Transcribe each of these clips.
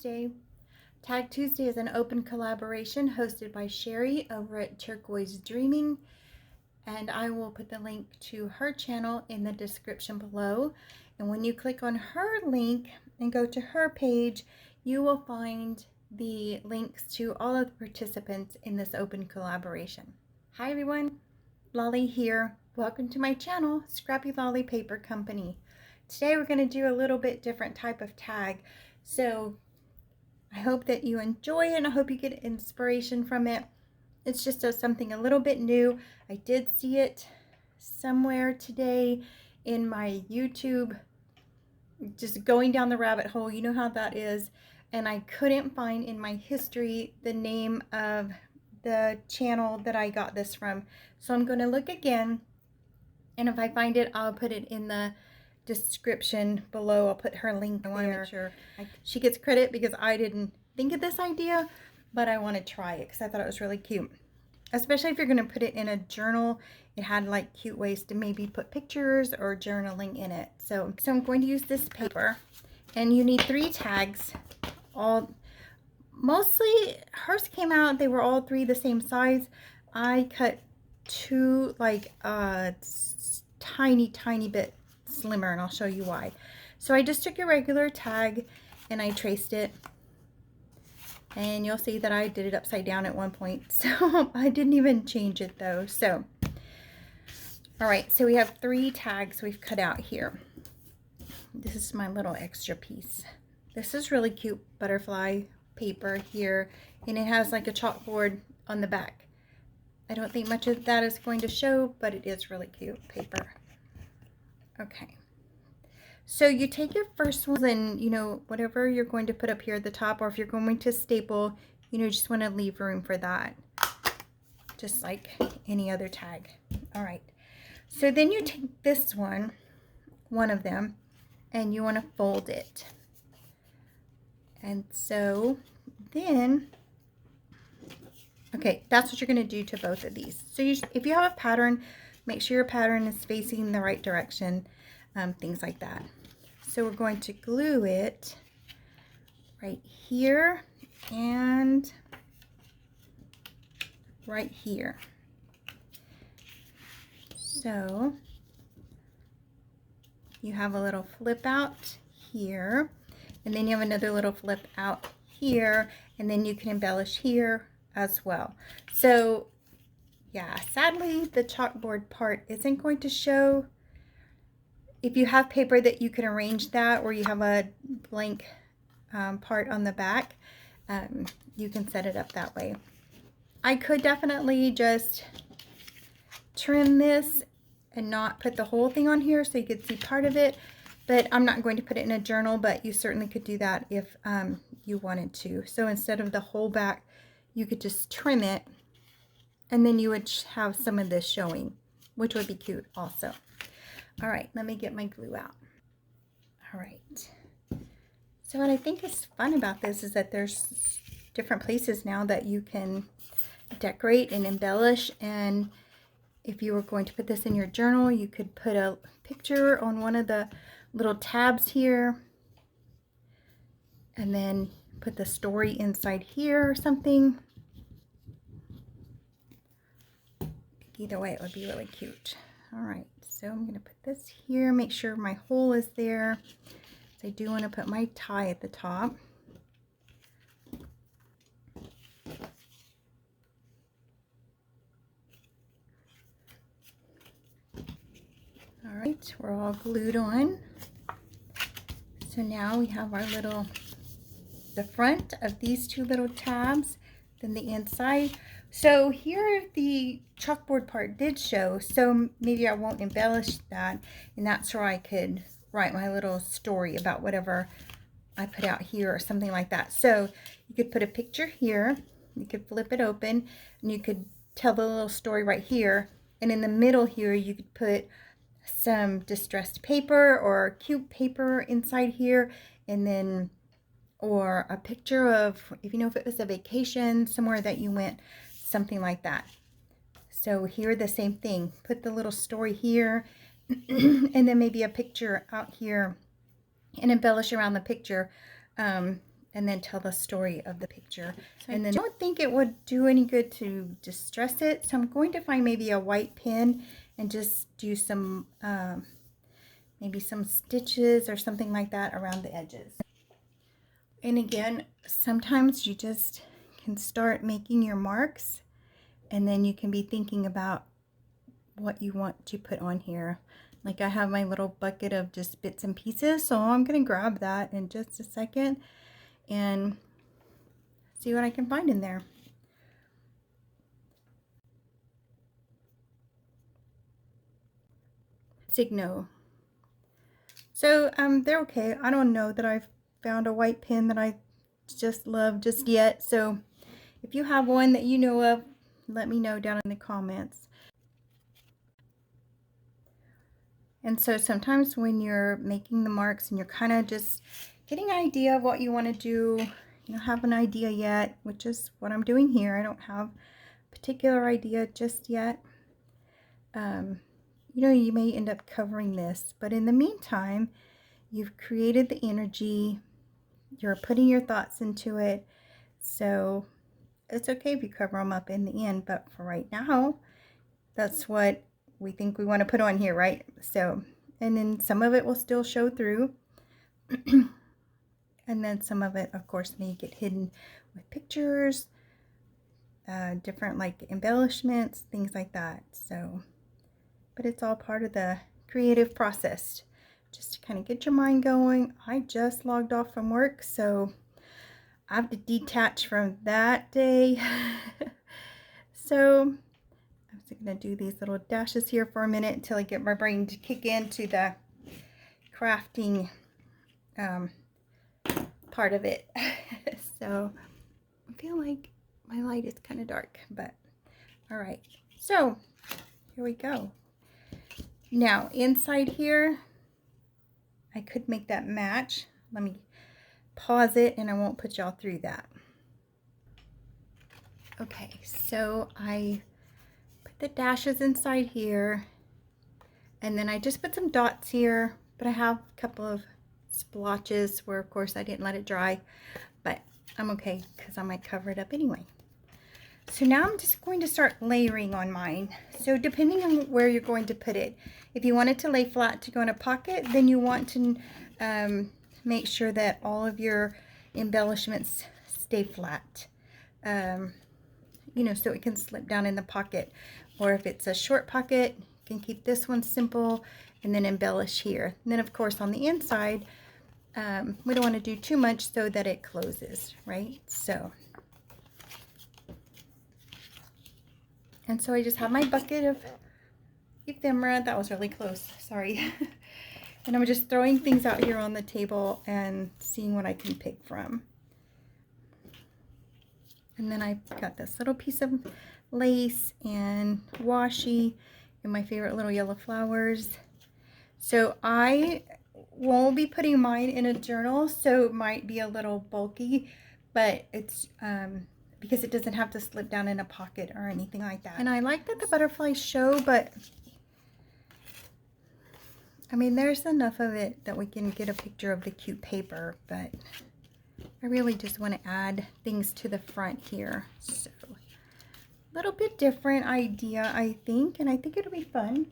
Tuesday. Tag Tuesday is an open collaboration hosted by Sheree over at Turquoise Dreaming, and I will put the link to her channel in the description below. And when you click on her link and go to her page, you will find the links to all of the participants in this open collaboration. Hi everyone, Lolly here. Welcome to my channel, Scrappy Lolly Paper Company. Today we're going to do a little bit different type of tag. So I hope that you enjoy it and I hope you get inspiration from it. It's just something a little bit new. I did see it somewhere today in my YouTube, just going down the rabbit hole. You know how that is. And I couldn't find in my history the name of the channel that I got this from. So I'm going to look again. And if I find it, I'll put it in the description below. I'll put her link there. I want to make sure she gets credit because I didn't think of this idea, but I want to try it because I thought it was really cute. Especially if you're going to put it in a journal. It had like cute ways to maybe put pictures or journaling in it. So I'm going to use this paper, and you need 3 tags. Mostly hers came out, they were all 3 the same size. I cut 2 like tiny bit slimmer, and I'll show you why. So I just took a regular tag and I traced it, and you'll see that I did it upside down at one point, so I didn't even change it though. So all right, so we have 3 tags we've cut out here. This is my little extra piece. This is really cute butterfly paper here, and it has like a chalkboard on the back. I don't think much of that is going to show, but it is really cute paper. Okay, so you take your first one and, you know, whatever you're going to put up here at the top, or if you're going to staple, you know, just want to leave room for that, just like any other tag. All right, so then you take this one of them, and you want to fold it. And so then, okay, that's what you're going to do to both of these. So if you have a pattern, make sure your pattern is facing the right direction, things like that. So we're going to glue it right here and right here. So you have a little flip out here, and then you have another little flip out here, and then you can embellish here as well. So yeah, sadly the chalkboard part isn't going to show. If you have paper that you can arrange that, or you have a blank part on the back, you can set it up that way. I could definitely just trim this and not put the whole thing on here so you could see part of it, but I'm not going to put it in a journal, but you certainly could do that if you wanted to. So instead of the whole back, you could just trim it, and then you would have some of this showing, which would be cute also. All right, let me get my glue out. All right. So what I think is fun about this is that there's different places now that you can decorate and embellish. And if you were going to put this in your journal, you could put a picture on one of the little tabs here, and then put the story inside here or something. Either way, it would be really cute. All right, so I'm going to put this here, make sure my hole is there. So I do want to put my tie at the top. All right, we're all glued on. So now we have our little, the front of these 2 little tabs, then the inside. So here the chalkboard part did show, so maybe I won't embellish that, and that's where I could write my little story about whatever I put out here or something like that. So you could put a picture here, you could flip it open, and you could tell the little story right here, and in the middle here you could put some distressed paper or cute paper inside here, and then or a picture of, if you know, if it was a vacation somewhere that you went, something like that. So here the same thing, put the little story here and then maybe a picture out here and embellish around the picture and then tell the story of the picture. So and then I don't think it would do any good to distress it, so I'm going to find maybe a white pen and just do some maybe some stitches or something like that around the edges. And again, sometimes you just can start making your marks, and then you can be thinking about what you want to put on here. Like I have my little bucket of just bits and pieces, so I'm going to grab that in just a second and see what I can find in there. Signo. So they're okay. I don't know that I've found a white pen that I just love just yet. So if you have one that you know of, let me know down in the comments. And so sometimes when you're making the marks and you're kind of just getting an idea of what you want to do, you don't have an idea yet, which is what I'm doing here. I don't have a particular idea just yet. You know, you may end up covering this, but in the meantime, you've created the energy, you're putting your thoughts into it, so it's okay if you cover them up in the end, but for right now, that's what we think we want to put on here, right? So, and then some of it will still show through, and then some of it, of course, may get hidden with pictures, different like embellishments, things like that. So, but it's all part of the creative process, just to kind of get your mind going. I just logged off from work, so I have to detach from that day. So I'm just going to do these little dashes here for a minute until I get my brain to kick into the crafting part of it. So I feel like my light is kind of dark, but all right. So here we go. Now inside here, I could make that match. Let me pause it and I won't put y'all through that. Okay, so I put the dashes inside here, and then I just put some dots here, but I have a couple of splotches where of course I didn't let it dry, but I'm okay because I might cover it up anyway. So now I'm just going to start layering on mine. So depending on where you're going to put it, if you want it to lay flat to go in a pocket, then you want to make sure that all of your embellishments stay flat. You know, so it can slip down in the pocket. Or if it's a short pocket, you can keep this one simple and then embellish here. And then of course on the inside, we don't want to do too much so that it closes, right? So, and so I just have my bucket of ephemera. That was really close, sorry. And I'm just throwing things out here on the table and seeing what I can pick from. And then I've got this little piece of lace and washi and my favorite little yellow flowers. So I won't be putting mine in a journal, so it might be a little bulky, but it's because it doesn't have to slip down in a pocket or anything like that. And I like that the butterflies show, but I mean, there's enough of it that we can get a picture of the cute paper, but I really just want to add things to the front here. So a little bit different idea, I think, and I think it'll be fun.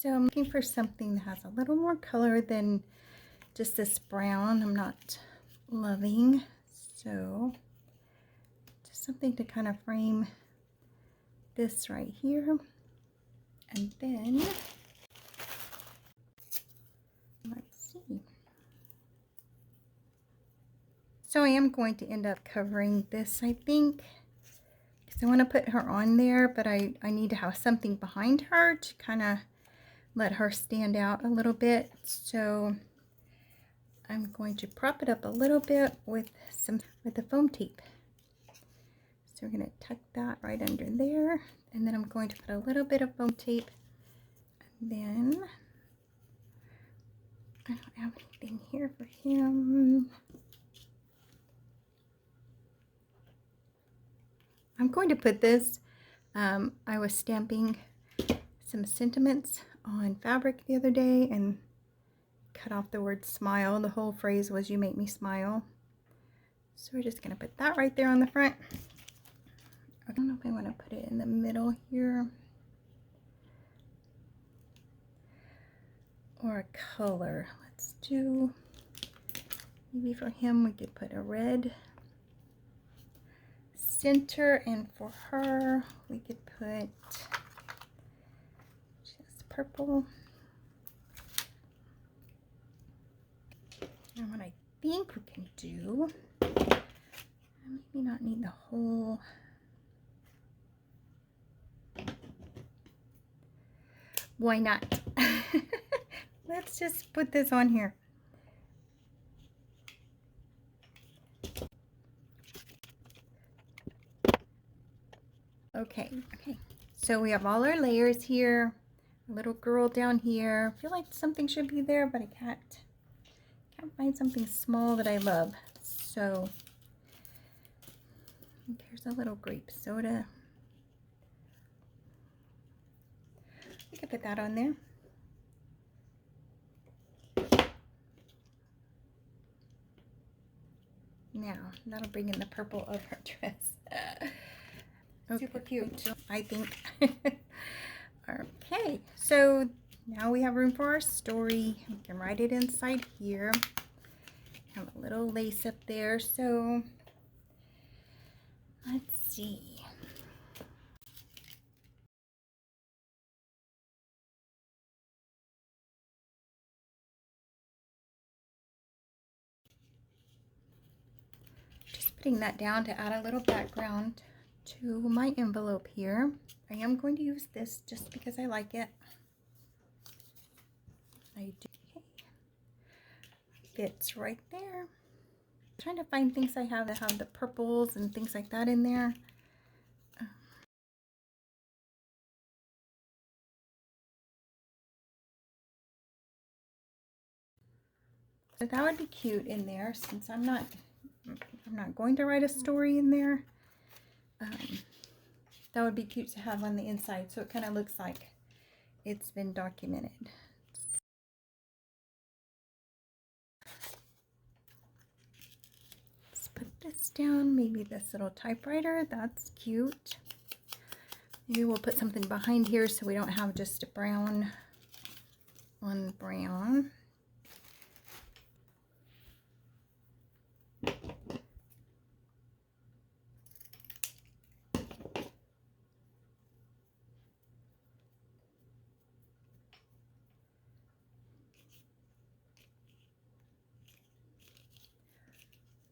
So I'm looking for something that has a little more color than just this brown I'm not loving. So just something to kind of frame this right here. And then, let's see. So I am going to end up covering this, I think, because I want to put her on there, but I need to have something behind her to kind of let her stand out a little bit. So I'm going to prop it up a little bit with the foam tape. So we're going to tuck that right under there, and then I'm going to put a little bit of foam tape, and then I don't have anything here for him. I'm going to put this, I was stamping some sentiments on fabric the other day and cut off the word smile. The whole phrase was "you make me smile." So we're just going to put that right there on the front. I don't know if I want to put it in the middle here or a color. Let's do, maybe for him we could put a red center, and for her we could put just purple. And what I think we can do, maybe not need the whole, why not? Let's just put this on here. Okay, so we have all our layers here. A little girl down here. I feel like something should be there, but I can't find something small that I love. So here's a little grape soda. We could put that on there. Now that'll bring in the purple of her dress. Okay. Super cute, I think. Okay, so now we have room for our story. We can write it inside here. Have a little lace up there. So let's see. Just putting that down to add a little background to my envelope here. I am going to use this just because I like it. I do. Okay. Fits right there. I'm trying to find things I have that have the purples and things like that in there. So that would be cute in there, since I'm not going to write a story in there. That would be cute to have on the inside, so it kind of looks like it's been documented. Let's put this down. Maybe this little typewriter. That's cute. Maybe we'll put something behind here so we don't have just a brown on brown.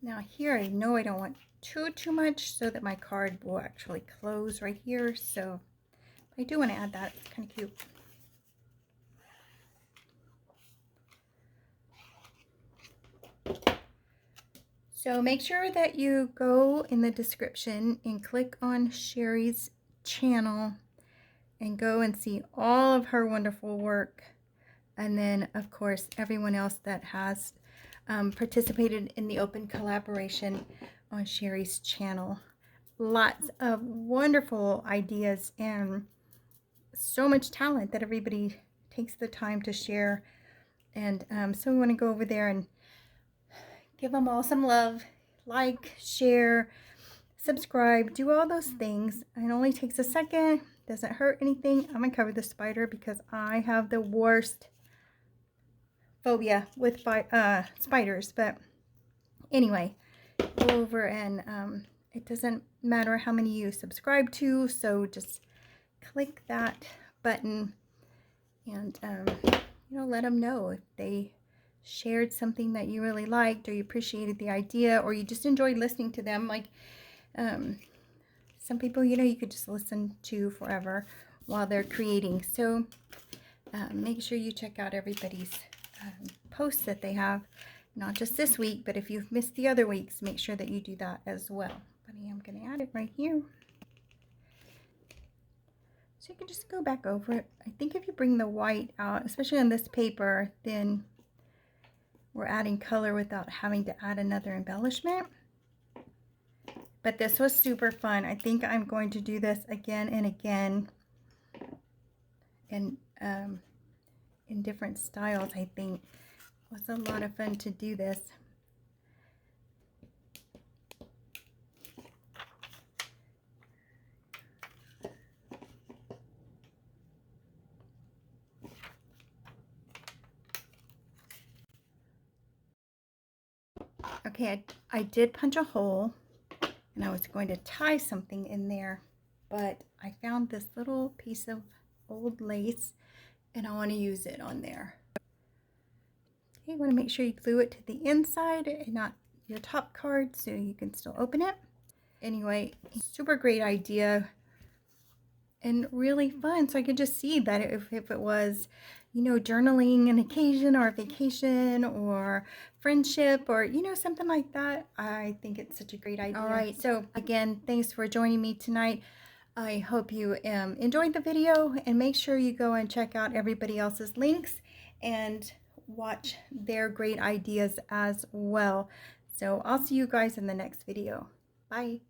Now here, I know I don't want too much so that my card will actually close right here. So I do want to add that. It's kind of cute. So make sure that you go in the description and click on Sheree's channel and go and see all of her wonderful work. And then, of course, everyone else that has participated in the open collaboration on Sheree's channel. Lots of wonderful ideas and so much talent that everybody takes the time to share. And so we want to go over there and give them all some love. Like, share, subscribe, do all those things. It only takes a second. Doesn't hurt anything. I'm going to cover the spider because I have the worst phobia with spiders. But anyway, go over and it doesn't matter how many you subscribe to. So just click that button and let them know if they shared something that you really liked, or you appreciated the idea, or you just enjoyed listening to them. Like some people, you could just listen to forever while they're creating. So make sure you check out everybody's posts that they have, not just this week, but if you've missed the other weeks, make sure that you do that as well. But I'm going to add it right here. So you can just go back over it. I think if you bring the white out, especially on this paper, then we're adding color without having to add another embellishment. But this was super fun. I think I'm going to do this again and again, and in different styles. I think it was a lot of fun to do this. Okay, I did punch a hole, and I was going to tie something in there, but I found this little piece of old lace, and I want to use it on there. Okay, you want to make sure you glue it to the inside and not your top card so you can still open it. Anyway, super great idea and really fun. So I could just see that if it was, journaling an occasion or a vacation or friendship or, something like that, I think it's such a great idea. All right, so again, thanks for joining me tonight. I hope you enjoyed the video, and make sure you go and check out everybody else's links and watch their great ideas as well. So I'll see you guys in the next video. Bye.